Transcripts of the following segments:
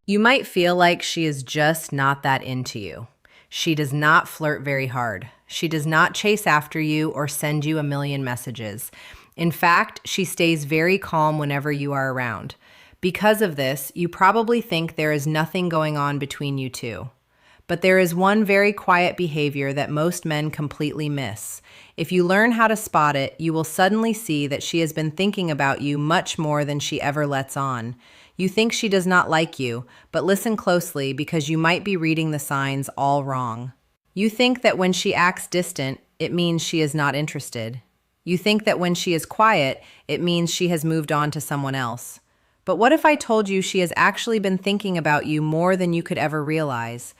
You might feel like she is just not that into you. She does not flirt very hard. She does not chase after you or send you a million messages. In fact, she stays very calm whenever you are around. Because of this, you probably think there is nothing going on between you two. But there is one very quiet behavior that most men completely miss. If you learn how to spot it, you will suddenly see that she has been thinking about you much more than she ever lets on. You think she does not like you, but listen closely because you might be reading the signs all wrong. You think that when she acts distant, it means she is not interested. You think that when she is quiet, it means she has moved on to someone else. But what if I told you she has actually been thinking about you more than you could ever realize?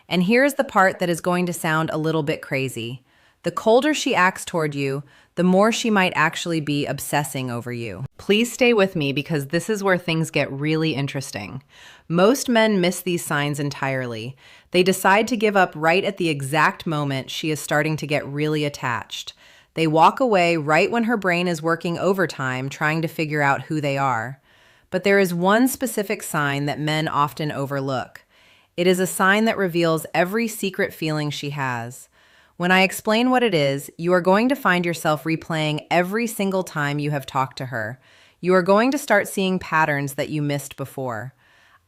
And here's the part that is going to sound a little bit crazy. The colder she acts toward you, the more she might actually be obsessing over you. Please stay with me because this is where things get really interesting. Most men miss these signs entirely. They decide to give up right at the exact moment she is starting to get really attached. They walk away right when her brain is working overtime trying to figure out who they are. But there is one specific sign that men often overlook. It is a sign that reveals every secret feeling she has. When I explain what it is, you are going to find yourself replaying every single time you have talked to her. You are going to start seeing patterns that you missed before.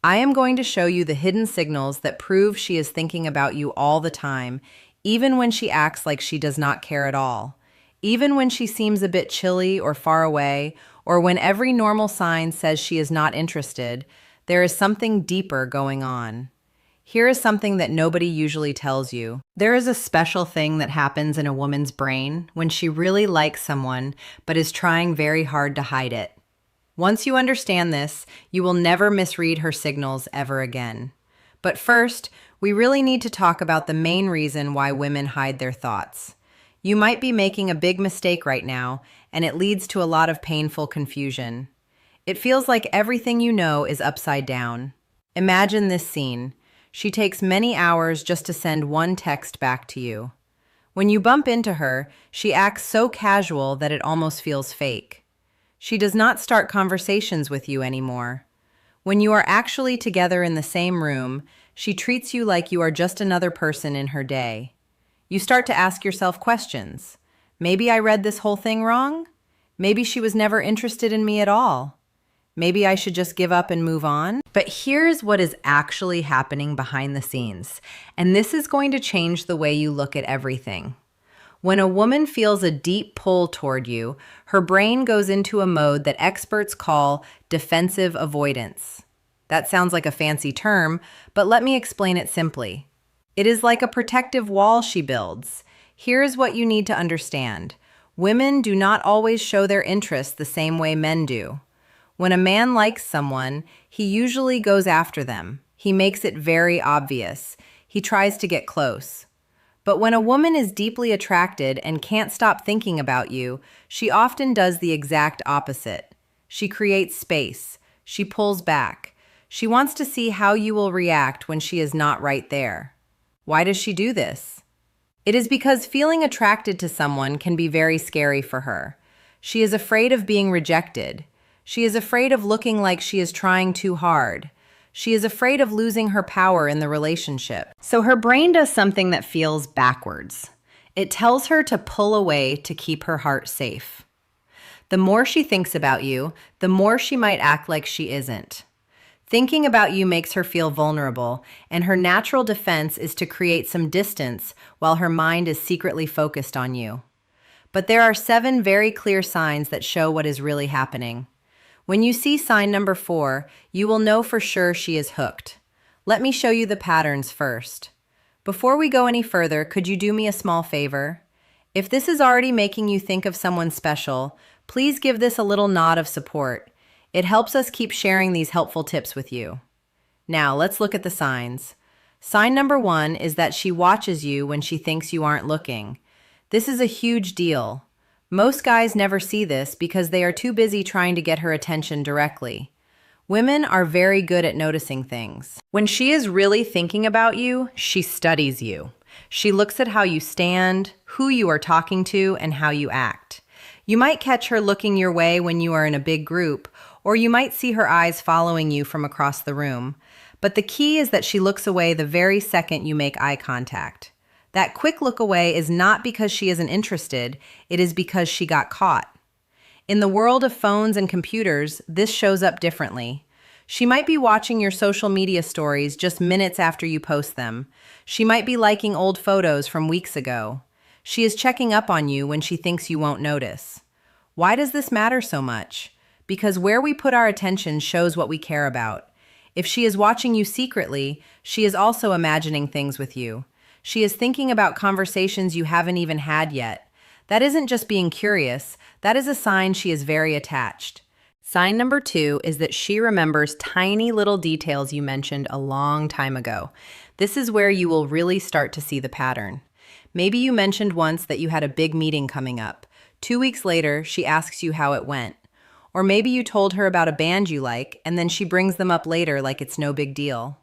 I am going to show you the hidden signals that prove she is thinking about you all the time, even when she acts like she does not care at all. Even when she seems a bit chilly or far away, or when every normal sign says she is not interested, there is something deeper going on. Here is something that nobody usually tells you. There is a special thing that happens in a woman's brain when she really likes someone but is trying very hard to hide it. Once you understand this, you will never misread her signals ever again. But first, we really need to talk about the main reason why women hide their thoughts. You might be making a big mistake right now, and it leads to a lot of painful confusion. It feels like everything you know is upside down. Imagine this scene. She takes many hours just to send one text back to you. When you bump into her, she acts so casual that it almost feels fake. She does not start conversations with you anymore. When you are actually together in the same room, she treats you like you are just another person in her day. You start to ask yourself questions. Maybe I read this whole thing wrong? Maybe she was never interested in me at all. Maybe I should just give up and move on? But here's what is actually happening behind the scenes, and this is going to change the way you look at everything. When a woman feels a deep pull toward you, her brain goes into a mode that experts call defensive avoidance. That sounds like a fancy term, but let me explain it simply. It is like a protective wall she builds. Here's what you need to understand. Women do not always show their interest the same way men do. When a man likes someone, he usually goes after them. He makes it very obvious. He tries to get close. But when a woman is deeply attracted and can't stop thinking about you, she often does the exact opposite. She creates space. She pulls back. She wants to see how you will react when she is not right there. Why does she do this? It is because feeling attracted to someone can be very scary for her. She is afraid of being rejected. She is afraid of looking like she is trying too hard. She is afraid of losing her power in the relationship. So her brain does something that feels backwards. It tells her to pull away to keep her heart safe. The more she thinks about you, the more she might act like she isn't. Thinking about you makes her feel vulnerable, and her natural defense is to create some distance while her mind is secretly focused on you. But there are 7 very clear signs that show what is really happening. When you see sign number 4, you will know for sure she is hooked. Let me show you the patterns first. Before we go any further, could you do me a small favor? If this is already making you think of someone special, please give this a little nod of support. It helps us keep sharing these helpful tips with you. Now, let's look at the signs. Sign number 1 is that she watches you when she thinks you aren't looking. This is a huge deal. Most guys never see this because they are too busy trying to get her attention directly. Women are very good at noticing things. When she is really thinking about you, she studies you. She looks at how you stand, who you are talking to, and how you act. You might catch her looking your way when you are in a big group, or you might see her eyes following you from across the room. But the key is that she looks away the very second you make eye contact. That quick look away is not because she isn't interested, it is because she got caught. In the world of phones and computers, this shows up differently. She might be watching your social media stories just minutes after you post them. She might be liking old photos from weeks ago. She is checking up on you when she thinks you won't notice. Why does this matter so much? Because where we put our attention shows what we care about. If she is watching you secretly, she is also imagining things with you. She is thinking about conversations you haven't even had yet. That isn't just being curious, that is a sign she is very attached. Sign number 2 is that she remembers tiny little details you mentioned a long time ago. This is where you will really start to see the pattern. Maybe you mentioned once that you had a big meeting coming up. 2 weeks later, she asks you how it went. Or maybe you told her about a band you like, and then she brings them up later like it's no big deal.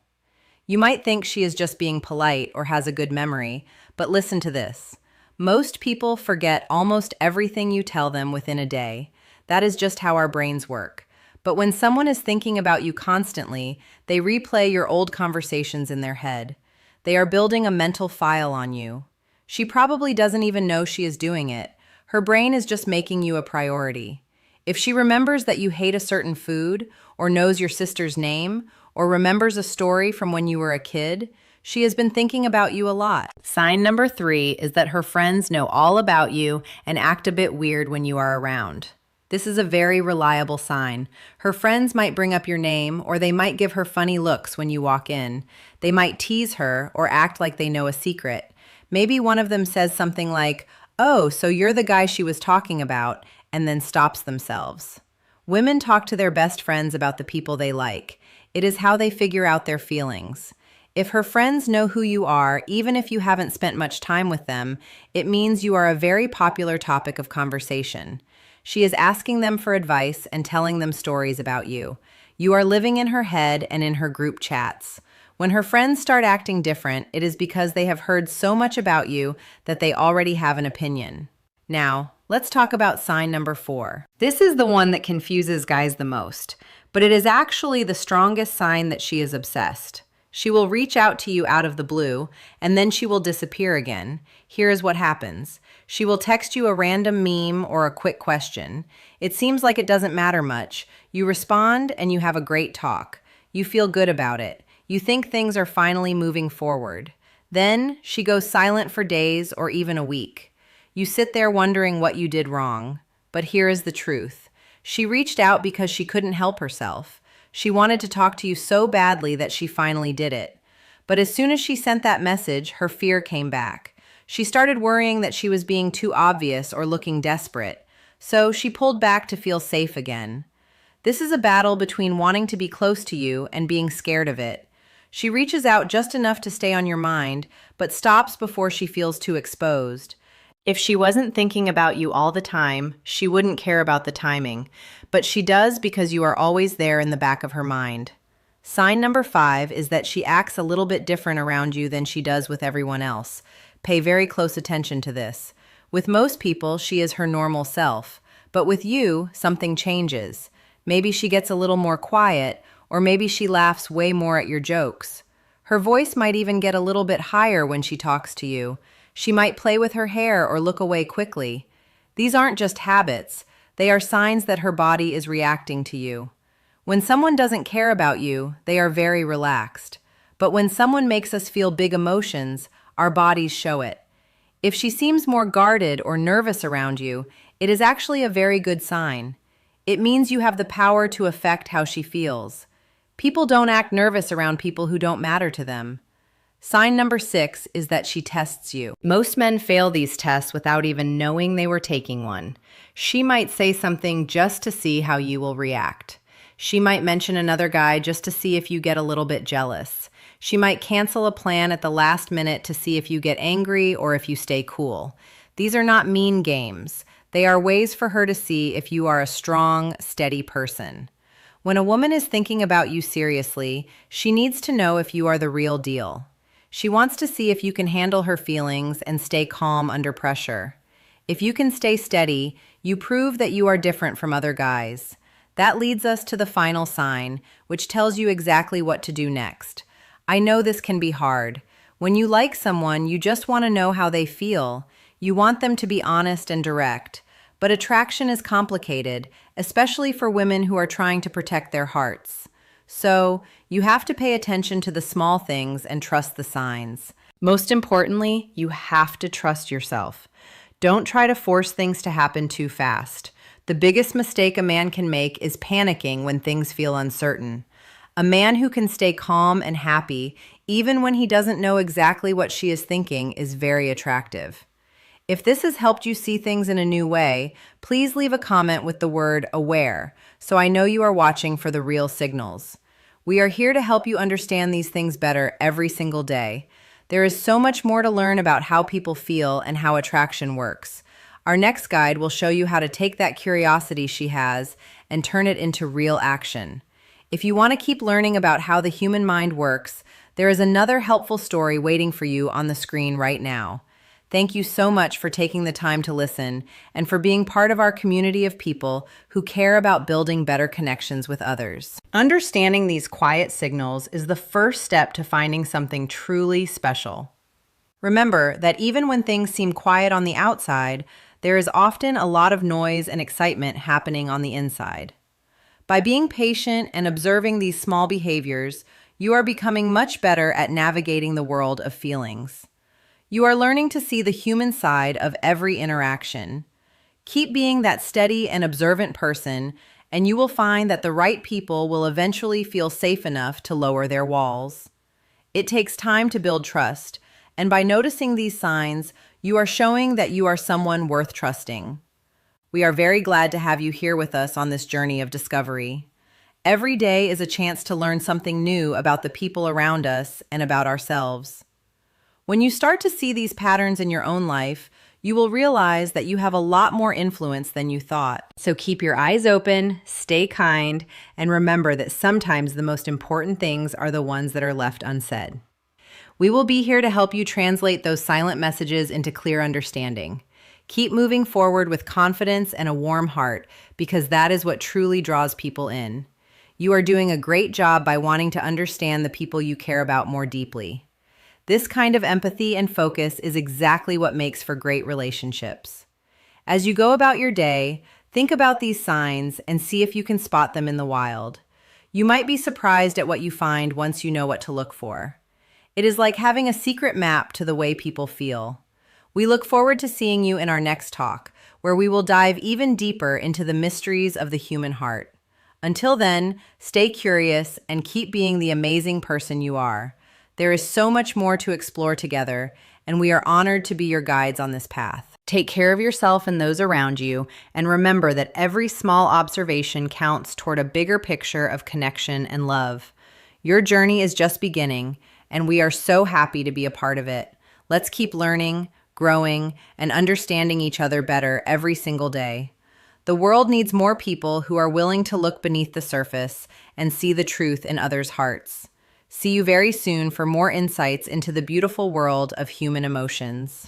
You might think she is just being polite or has a good memory, but listen to this. Most people forget almost everything you tell them within a day. That is just how our brains work. But when someone is thinking about you constantly, they replay your old conversations in their head. They are building a mental file on you. She probably doesn't even know she is doing it. Her brain is just making you a priority. If she remembers that you hate a certain food, or knows your sister's name, or remembers a story from when you were a kid, she has been thinking about you a lot. Sign number 3 is that her friends know all about you and act a bit weird when you are around. This is a very reliable sign. Her friends might bring up your name, or they might give her funny looks when you walk in. They might tease her or act like they know a secret. Maybe one of them says something like, "Oh, so you're the guy she was talking about," and then stops themselves. Women talk to their best friends about the people they like. It is how they figure out their feelings. If her friends know who you are, even if you haven't spent much time with them, it means you are a very popular topic of conversation. She is asking them for advice and telling them stories about you. You are living in her head and in her group chats. When her friends start acting different, it is because they have heard so much about you that they already have an opinion. Now, let's talk about sign number 4. This is the one that confuses guys the most, but it is actually the strongest sign that she is obsessed. She will reach out to you out of the blue, and then she will disappear again. Here is what happens. She will text you a random meme or a quick question. It seems like it doesn't matter much. You respond, and you have a great talk. You feel good about it. You think things are finally moving forward. Then, she goes silent for days or even a week. You sit there wondering what you did wrong. But here is the truth. She reached out because she couldn't help herself. She wanted to talk to you so badly that she finally did it. But as soon as she sent that message, her fear came back. She started worrying that she was being too obvious or looking desperate. So she pulled back to feel safe again. This is a battle between wanting to be close to you and being scared of it. She reaches out just enough to stay on your mind, but stops before she feels too exposed. If she wasn't thinking about you all the time, she wouldn't care about the timing, but she does because you are always there in the back of her mind. Sign number 5 is that she acts a little bit different around you than she does with everyone else. Pay very close attention to this. With most people, she is her normal self, but with you, something changes. Maybe she gets a little more quiet, or maybe she laughs way more at your jokes. Her voice might even get a little bit higher when she talks to you. She might play with her hair or look away quickly. These aren't just habits. They are signs that her body is reacting to you. When someone doesn't care about you, they are very relaxed. But when someone makes us feel big emotions, our bodies show it. If she seems more guarded or nervous around you, it is actually a very good sign. It means you have the power to affect how she feels. People don't act nervous around people who don't matter to them. Sign number 6 is that she tests you. Most men fail these tests without even knowing they were taking one. She might say something just to see how you will react. She might mention another guy just to see if you get a little bit jealous. She might cancel a plan at the last minute to see if you get angry or if you stay cool. These are not mean games. They are ways for her to see if you are a strong, steady person. When a woman is thinking about you seriously, she needs to know if you are the real deal. She wants to see if you can handle her feelings and stay calm under pressure. If you can stay steady, you prove that you are different from other guys. That leads us to the final sign, which tells you exactly what to do next. I know this can be hard. When you like someone, you just want to know how they feel. You want them to be honest and direct. But attraction is complicated, especially for women who are trying to protect their hearts. So, you have to pay attention to the small things and trust the signs. Most importantly, you have to trust yourself. Don't try to force things to happen too fast. The biggest mistake a man can make is panicking when things feel uncertain. A man who can stay calm and happy, even when he doesn't know exactly what she is thinking, is very attractive. If this has helped you see things in a new way, please leave a comment with the word aware, so I know you are watching for the real signals. We are here to help you understand these things better every single day. There is so much more to learn about how people feel and how attraction works. Our next guide will show you how to take that curiosity she has and turn it into real action. If you want to keep learning about how the human mind works, there is another helpful story waiting for you on the screen right now. Thank you so much for taking the time to listen and for being part of our community of people who care about building better connections with others. Understanding these quiet signals is the first step to finding something truly special. Remember that even when things seem quiet on the outside, there is often a lot of noise and excitement happening on the inside. By being patient and observing these small behaviors, you are becoming much better at navigating the world of feelings. You are learning to see the human side of every interaction. Keep being that steady and observant person, and you will find that the right people will eventually feel safe enough to lower their walls. It takes time to build trust, and by noticing these signs, you are showing that you are someone worth trusting. We are very glad to have you here with us on this journey of discovery. Every day is a chance to learn something new about the people around us and about ourselves. When you start to see these patterns in your own life, you will realize that you have a lot more influence than you thought. So keep your eyes open, stay kind, and remember that sometimes the most important things are the ones that are left unsaid. We will be here to help you translate those silent messages into clear understanding. Keep moving forward with confidence and a warm heart, because that is what truly draws people in. You are doing a great job by wanting to understand the people you care about more deeply. This kind of empathy and focus is exactly what makes for great relationships. As you go about your day, think about these signs and see if you can spot them in the wild. You might be surprised at what you find once you know what to look for. It is like having a secret map to the way people feel. We look forward to seeing you in our next talk, where we will dive even deeper into the mysteries of the human heart. Until then, stay curious and keep being the amazing person you are. There is so much more to explore together, and we are honored to be your guides on this path. Take care of yourself and those around you, and remember that every small observation counts toward a bigger picture of connection and love. Your journey is just beginning, and we are so happy to be a part of it. Let's keep learning, growing, and understanding each other better every single day. The world needs more people who are willing to look beneath the surface and see the truth in others' hearts. See you very soon for more insights into the beautiful world of human emotions.